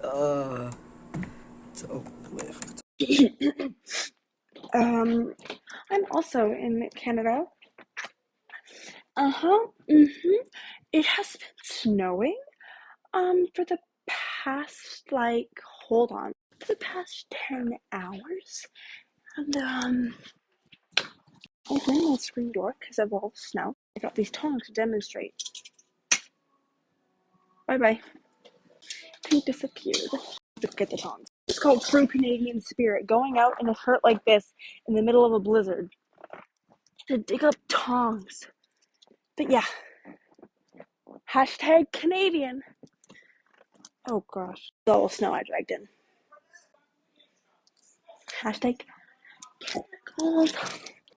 uh, to uplift. Um, I'm also in Canada. Uh-huh. Mm-hmm. It has been snowing, for the past, like, hold on, for the past 10 hours. And, opening my screen door because of all the snow. I got these tongs to demonstrate. Bye-bye. He disappeared. Just get the tongs. It's called true Canadian spirit. Going out in a shirt like this in the middle of a blizzard to dig up tongs. But yeah. Hashtag Canadian. Oh gosh. All the snow I dragged in. Hashtag cold.